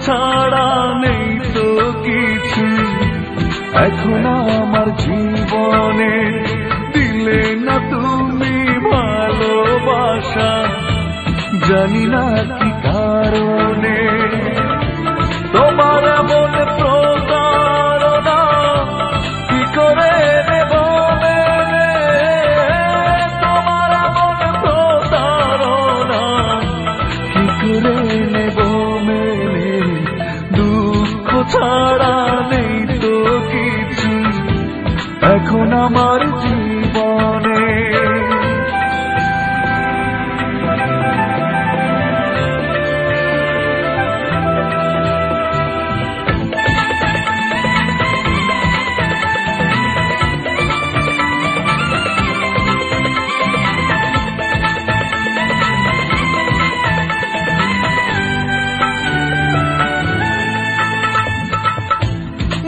ছাড়া নেই তো কিছু এখন আমার জীবনে, দিলে না তুমি ভালোবাসা, জানি না কি কারণে। তোমার এমন প্রতারণা কি করে নেব মেনে, তোমার এমন প্রতারণা কি করে নেব মেনে, দুঃখ ছাড়া নেই তো কিছু এখন আমার জীবনে।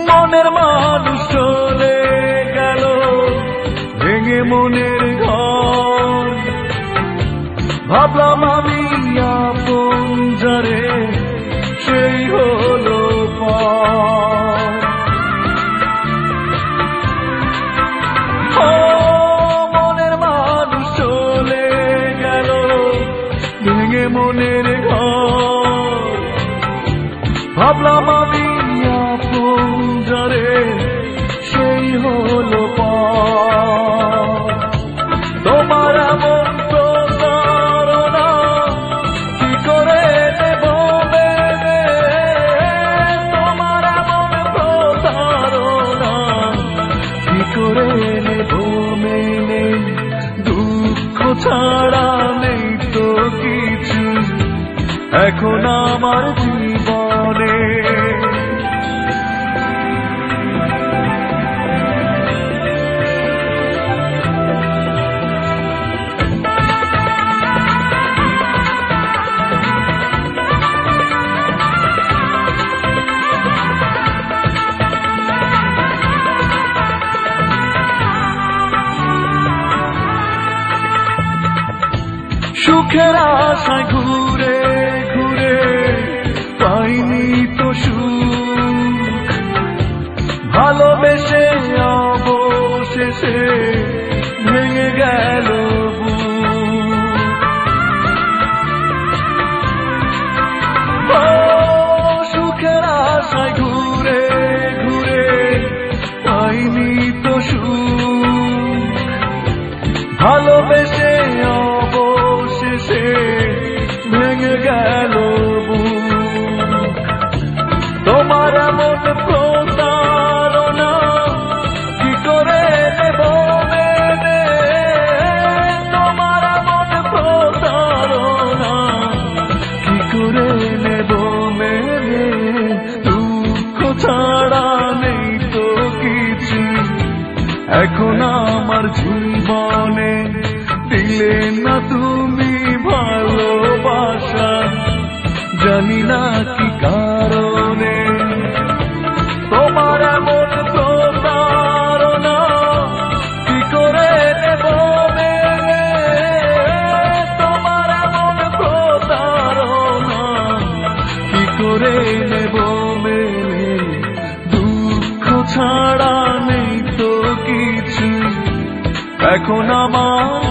মনের মানুষ চলে গেল ভেঙে মনের ঘর, ভাবলাম আমি আপন যারে সেই হলো পর। মনের মানুষ চলে গেল ভেঙে মনের ঘর, ভাবলাম আমি আপন যারে সেই হলো পর। তোমার এমন প্রতারণা কি করে নেব মেনে, তোমার এমন প্রতারণা কি করে নেব মেনে, দুঃখ ছাড়া নেই তো কিছু এখন আমার জীবনে। সুখের আশায় ঘুরে ঘুরে পাইনি তো সুখ, ভালোবেসে অবশেষে ভেঙে গেল বুক। সুখের আশায় ঘুরে ঘুরে পাইনি তো সুখ, ভালোবেসে অবশেষে ভেঙে গেল বুক। তোমার এমন প্রতারণা কি করে নেব মেনে, তোমার এমন প্রতারণা কি করে নেব মেনে, দুঃখ ছাড়া নেই তো কিছু এখন আমার জীবনে, দিলে না তুমি ভালোবাসা, জানি না কি কারণে। তোমার এমন প্রতারণা কি করে নেব মেনে, তোমার এমন প্রতারণা কি করে নেব মেনে, দুঃখ ছাড়া নেই তো কিছু এখন আমার